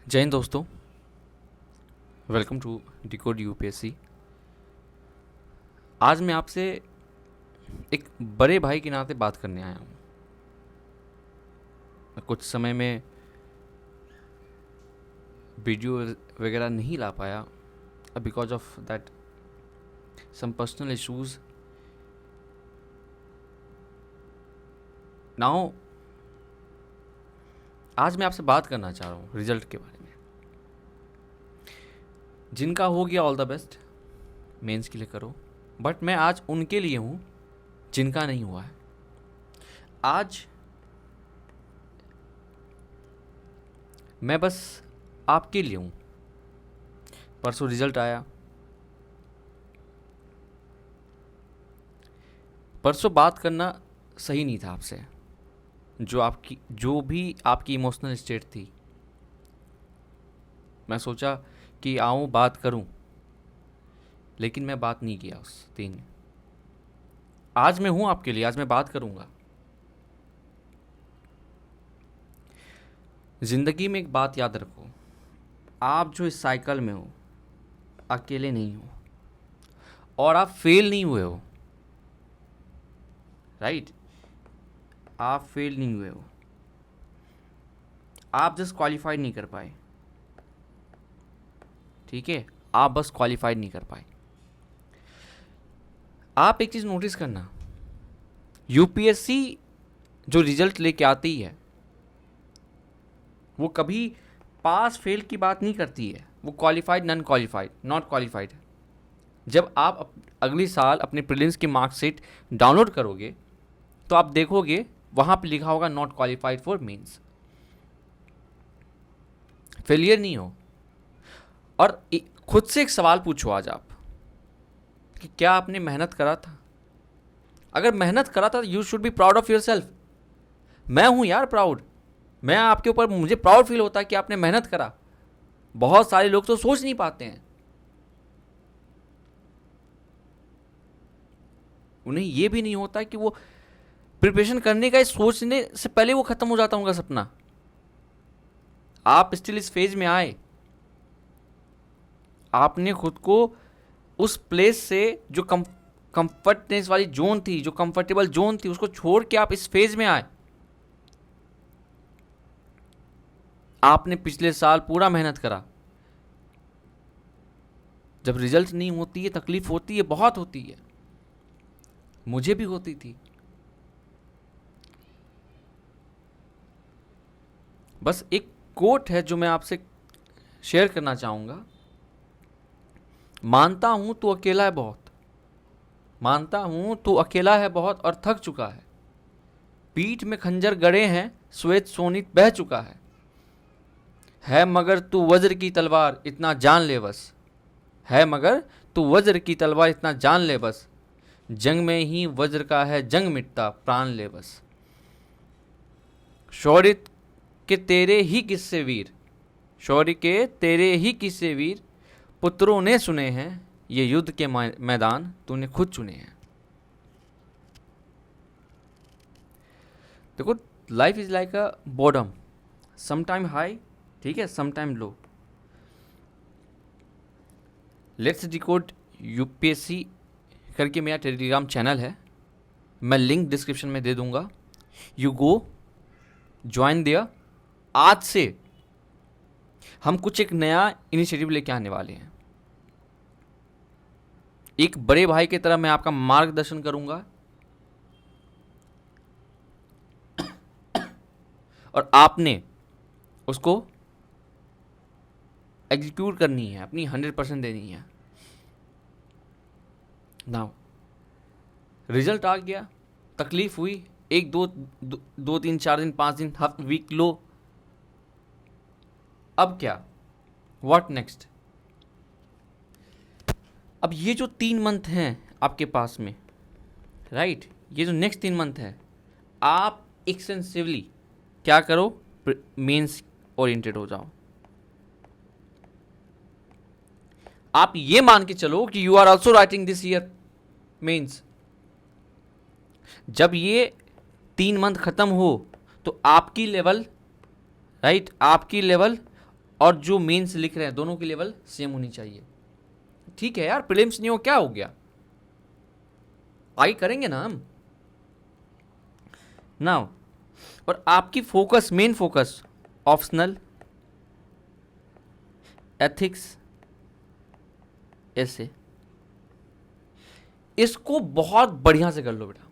जय हिंद दोस्तों। Welcome to decode UPSC. आज मैं आपसे एक बड़े भाई के नाते बात करने आया हूँ। कुछ समय में वीडियो वगैरह नहीं ला पाया because of that some personal issues. Now आज मैं आपसे बात करना चाह रहा हूँ रिजल्ट के बारे में। जिनका हो गया ऑल द बेस्ट, मेंस के लिए करो, बट मैं आज उनके लिए हूँ जिनका नहीं हुआ है। आज मैं बस आपके लिए हूँ। परसों रिजल्ट आया, परसों बात करना सही नहीं था आपसे। जो भी आपकी इमोशनल स्टेट थी, मैं सोचा कि आऊँ बात करूँ, लेकिन मैं बात नहीं किया उस दिन। आज मैं हूँ आपके लिए, आज मैं बात करूँगा। ज़िंदगी में एक बात याद रखो, आप जो इस साइकिल में हो अकेले नहीं हो, और आप फेल नहीं हुए हो। राइट, आप फेल नहीं हुए हो, आप जस्ट क्वालिफाइड नहीं कर पाए। ठीक है, आप बस क्वालिफाइड नहीं कर पाए। आप एक चीज़ नोटिस करना, यूपीएससी जो रिजल्ट लेके आती है वो कभी पास फेल की बात नहीं करती है। वो qualified, non qualified, not qualified. जब आप अगली साल अपने प्रीलिम्स की मार्कशीट डाउनलोड करोगे तो आप देखोगे वहाँ पे लिखा होगा not qualified for mains. Failure नहीं हो। और खुद से एक सवाल पूछो आज आप कि क्या आपने मेहनत करा था? अगर मेहनत करा था, you should be proud of your self. मैं हूँ यार प्राउड, मैं आपके ऊपर, मुझे प्राउड फील होता है कि आपने मेहनत करा। बहुत सारे लोग तो सोच नहीं पाते हैं, उन्हें यह भी नहीं होता कि वो प्रिपरेशन करने का सोचने से पहले वो खत्म हो जाता उनका सपना। आप स्टिल इस फेज में आए, आपने खुद को उस प्लेस से जो कंफर्टनेस वाली जोन थी, जो कंफर्टेबल जोन थी, उसको छोड़ के आप इस फेज में आए। आपने पिछले साल पूरा मेहनत करा। जब रिजल्ट नहीं होती है तकलीफ होती है, बहुत होती है, मुझे भी होती थी। बस एक कोट है जो मैं आपसे शेयर करना चाहूंगा। मानता हूं तू अकेला है बहुत, मानता हूं तू अकेला है बहुत और थक चुका है। पीठ में खंजर गड़े हैं, श्वेत सोनित बह चुका है मगर तू वज्र की तलवार इतना जान ले बस। है मगर तू वज्र की तलवार इतना जान ले बस। जंग में ही वज्र का है जंग मिटता, प्राण ले बस। शौर्य के तेरे ही किस्से वीर, शौर्य के तेरे ही किस्से वीर, पुत्रों ने सुने हैं, ये युद्ध के मैदान तूने खुद चुने हैं। देखो, life is like a bottom, sometime high, ठीक है, sometime low. Let's decode UPSC करके मेरा टेलीग्राम चैनल है, मैं लिंक डिस्क्रिप्शन में दे दूंगा। यू गो ज्वाइन दिया। आज से हम कुछ एक नया इनिशिएटिव लेके आने वाले हैं। एक बड़े भाई की तरह मैं आपका मार्गदर्शन करूंगा और आपने उसको एग्जीक्यूट करनी है, अपनी 100% देनी है। नाउ रिजल्ट आ गया, तकलीफ हुई, एक दो तीन 4 दिन 5 दिन हफ्ते वीक लो। अब क्या, व्हाट नेक्स्ट? अब ये जो 3 मंथ हैं आपके पास में, राइट, ये जो नेक्स्ट 3 मंथ है, आप एक्सटेंसिवली क्या करो, मेंस ओरिएंटेड हो जाओ। आप ये मान के चलो कि you are also writing this year mains. जब ये 3 मंथ खत्म हो तो आपकी लेवल, राइट, आपकी लेवल और जो मेंस लिख रहे हैं दोनों की लेवल सेम होनी चाहिए। ठीक है यार, प्रीलिम्स नहीं हो क्या हो गया, आगे करेंगे ना हम नाउ। और आपकी focus, main focus optional, ethics, ऐसे इसको बहुत बढ़िया से कर लो बेटा।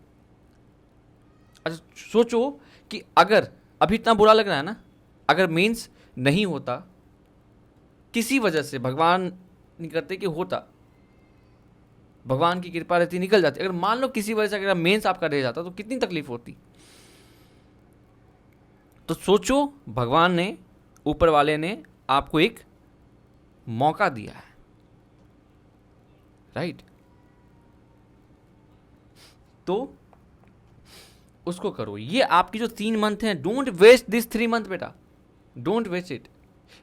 अच्छा सोचो कि अगर अभी इतना बुरा लग रहा है ना, अगर मेंस नहीं होता, किसी वजह से, भगवान नहीं करते कि होता, भगवान की कृपा रहती निकल जाती, अगर मान लो किसी वजह से अगर मेंस आपका रह जाता तो कितनी तकलीफ होती। तो सोचो भगवान ने, ऊपर वाले ने आपको एक मौका दिया है, राइट? तो उसको करो। ये आपकी जो 3 मंथ हैं, डोंट वेस्ट दिस 3 मंथ बेटा, डोंट वेस्ट इट।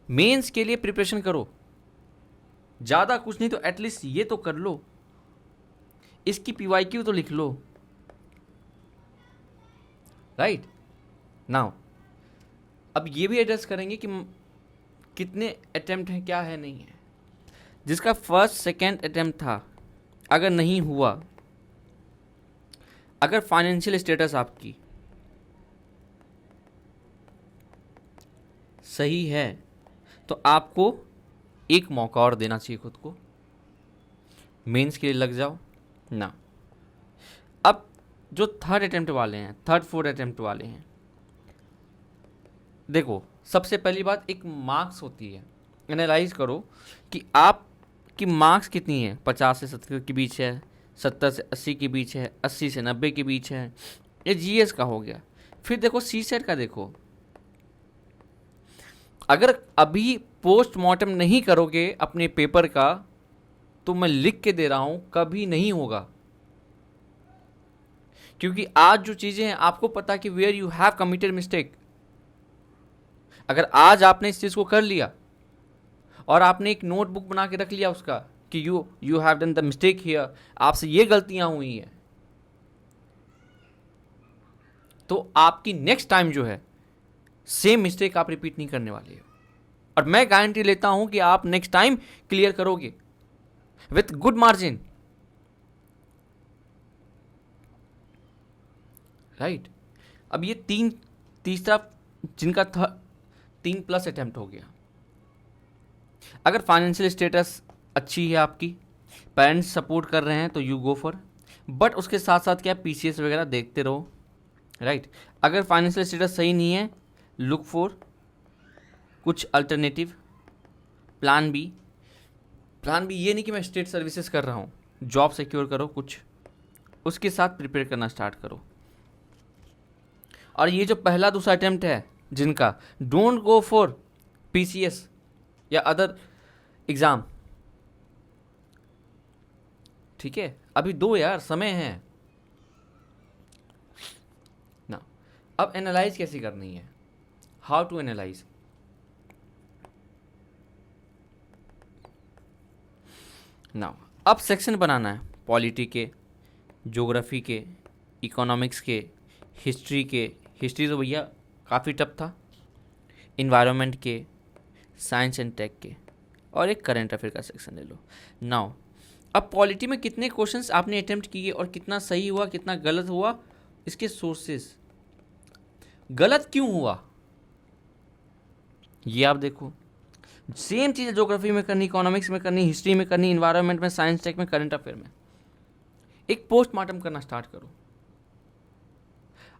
मेंस के लिए प्रिपरेशन करो, ज्यादा कुछ नहीं तो एटलीस्ट ये तो कर लो, इसकी पीवाईक्यू तो लिख लो, राइट? नाउ अब ये भी एड्रेस करेंगे कि कितने अटेम्प्ट हैं, क्या है नहीं है। जिसका फर्स्ट सेकेंड अटेम्प्ट था, अगर नहीं हुआ, अगर फाइनेंशियल स्टेटस आपकी सही है तो आपको एक मौका और देना चाहिए खुद को, मेंस के लिए लग जाओ ना। अब जो थर्ड अटेम्प्ट वाले हैं, थर्ड फोर्थ अटेम्प्ट वाले हैं, देखो सबसे पहली बात एक मार्क्स होती है, एनालाइज करो कि आपकी मार्क्स कितनी है, 50 से 70 के बीच है, 70 से 80 के बीच है, 80 से 90 के बीच है, ये जीएस का हो गया। फिर देखो सी सेट का, देखो अगर अभी पोस्टमार्टम नहीं करोगे अपने पेपर का तो मैं लिख के दे रहा हूं कभी नहीं होगा, क्योंकि आज जो चीजें हैं आपको पता कि where you have committed mistake. अगर आज आपने इस चीज को कर लिया और आपने एक नोटबुक बना के रख लिया उसका कि you have done the mistake here, आपसे ये गलतियां हुई हैं, तो आपकी नेक्स्ट टाइम जो है सेम मिस्टेक आप रिपीट नहीं करने वाले हो, और मैं गारंटी लेता हूं कि आप नेक्स्ट टाइम क्लियर करोगे विथ गुड मार्जिन, राइट? अब ये तीसरा जिनका 3+ अटेम्प्ट हो गया, अगर फाइनेंशियल स्टेटस अच्छी है आपकी, पेरेंट्स सपोर्ट कर रहे हैं तो यू गो फॉर, बट उसके साथ साथ क्या पीसीएस वगैरह देखते रहो, राइट? अगर फाइनेंशियल स्टेटस सही नहीं है, लुक फॉर कुछ alternative, plan B. Plan B ये नहीं कि मैं स्टेट सर्विसेज कर रहा हूँ, जॉब सिक्योर करो कुछ, उसके साथ प्रिपेयर करना स्टार्ट करो। और ये जो पहला दूसरा अटेम्प्ट है जिनका, डोंट गो फॉर पीसीएस या अदर एग्जाम, ठीक है? अभी दो यार, समय है ना। अब एनालाइज कैसे करनी है, हाउ टू एनालाइज। नाउ अब सेक्शन बनाना है, पॉलिटी के, ज्योग्राफी के, इकोनॉमिक्स के, हिस्ट्री के, हिस्ट्री तो भैया काफ़ी टफ था, इन्वायरमेंट के, साइंस एंड टेक के, और एक करंट अफेयर का सेक्शन ले लो। नाउ अब पॉलिटी में कितने क्वेश्चंस आपने अटेम्प्ट किए और कितना सही हुआ कितना गलत हुआ, इसके सोर्सेस, गलत क्यों हुआ ये आप देखो। सेम चीज़ ज्योग्राफी में करनी, इकोनॉमिक्स में करनी, हिस्ट्री में करनी, इन्वायरमेंट में, साइंस टेक में, करंट अफेयर में। एक पोस्टमार्टम करना स्टार्ट करो,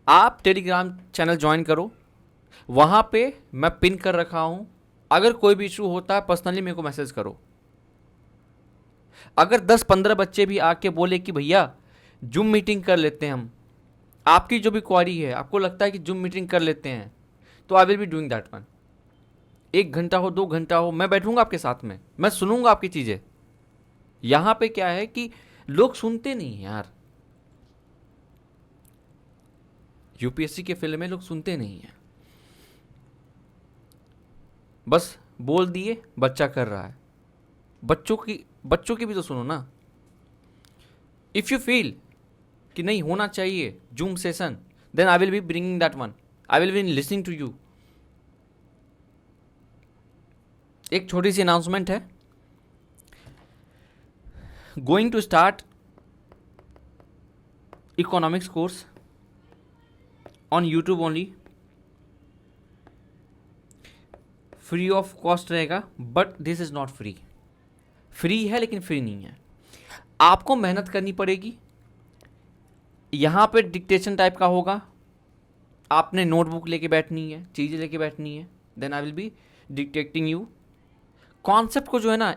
आप टेलीग्राम चैनल ज्वाइन करो, वहां पे मैं पिन कर रखा हूं, अगर कोई भी इशू होता है पर्सनली मेरे को मैसेज करो। अगर 10-15 बच्चे भी आके बोले कि भैया जूम मीटिंग कर लेते हैं हम, आपकी जो भी क्वारी है आपको लगता है कि जूम मीटिंग कर लेते हैं, तो आई will be doing that one. 1 घंटा हो 2 घंटा हो, मैं बैठूंगा आपके साथ में, मैं सुनूंगा आपकी चीजें। यहां पे क्या है कि लोग सुनते नहीं हैं यार, यूपीएससी के फील्ड में लोग सुनते नहीं हैं, बस बोल दिए बच्चा कर रहा है। बच्चों की भी तो सुनो ना। इफ यू फील कि नहीं होना चाहिए Zoom session, then I will be bringing that one, I will be listening to you. एक छोटी सी अनाउंसमेंट है, going to start economics course on YouTube only, free of cost रहेगा, but this is not free. Free है लेकिन free नहीं है, आपको मेहनत करनी पड़ेगी। यहाँ पे डिक्टेशन टाइप का होगा, आपने नोटबुक लेके बैठनी है, चीज़ें लेके बैठनी है, then I will be dictating you. Concept को जो है ना,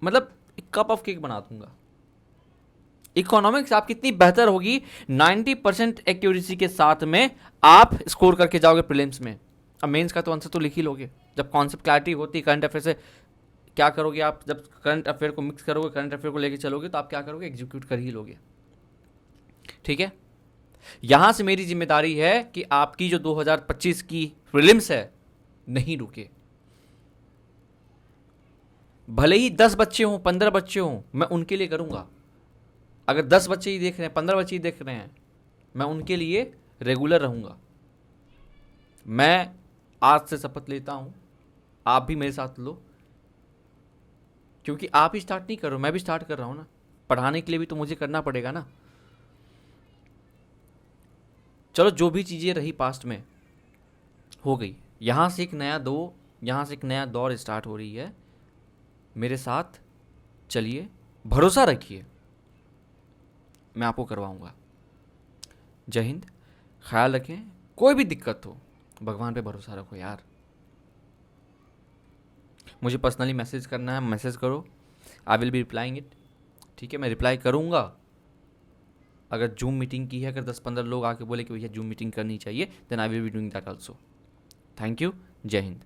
मतलब एक कप ऑफ केक बना दूंगा। इकोनॉमिक्स आपकी इतनी बेहतर होगी, 90% एक्यूरेसी के साथ में आप स्कोर करके जाओगे प्रीलिम्स में। अब मेंस का तो आंसर तो लिख ही लोगे। जब कॉन्सेप्ट क्लैरिटी होती है करंट अफेयर से, क्या करोगे आप, जब करंट अफेयर को मिक्स करोगे, करंट अफेयर को लेके चलोगे, तो आप क्या करोगे, एग्जीक्यूट कर ही लोगे। ठीक है, यहां से मेरी जिम्मेदारी है कि आपकी जो 2025 की प्रीलिम्स है नहीं रुके। भले ही 10 बच्चे हों, 15 बच्चे हों, मैं उनके लिए करूंगा। अगर 10 बच्चे ही देख रहे हैं, 15 बच्चे ही देख रहे हैं, मैं उनके लिए रेगुलर रहूंगा। मैं आज से शपथ लेता हूं, आप भी मेरे साथ लो, क्योंकि आप ही स्टार्ट नहीं कर रहे हो, मैं भी स्टार्ट कर रहा हूं ना। पढ़ाने के लिए भी तो मुझे करना पड़ेगा ना। चलो, जो भी चीज़ें रही पास्ट में हो गई, यहां से एक नया दौर स्टार्ट हो रही है। मेरे साथ चलिए, भरोसा रखिए, मैं आपको करवाऊंगा। जय हिंद, ख्याल रखें। कोई भी दिक्कत हो, भगवान पे भरोसा रखो यार। मुझे पर्सनली मैसेज करना है, मैसेज करो, आई विल बी रिप्लाइंग इट। ठीक है, मैं रिप्लाई करूंगा। अगर जूम मीटिंग की है, अगर 10-15 लोग आके बोले कि भैया जूम मीटिंग करनी चाहिए, then I will be doing that also. Thank you, जय हिंद।